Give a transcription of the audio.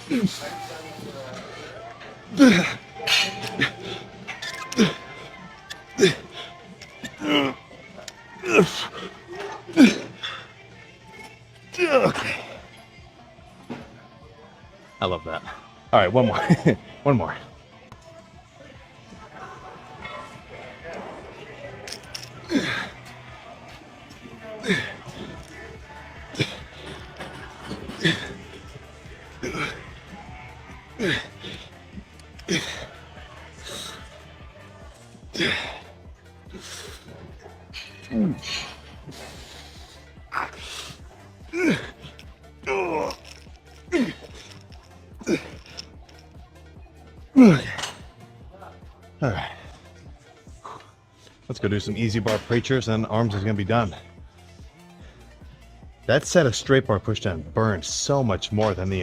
I love that. All right, one more. One more. All right. Let's go do some easy bar preachers and arms is going to be done. That set of straight bar pushdown burned so much more than the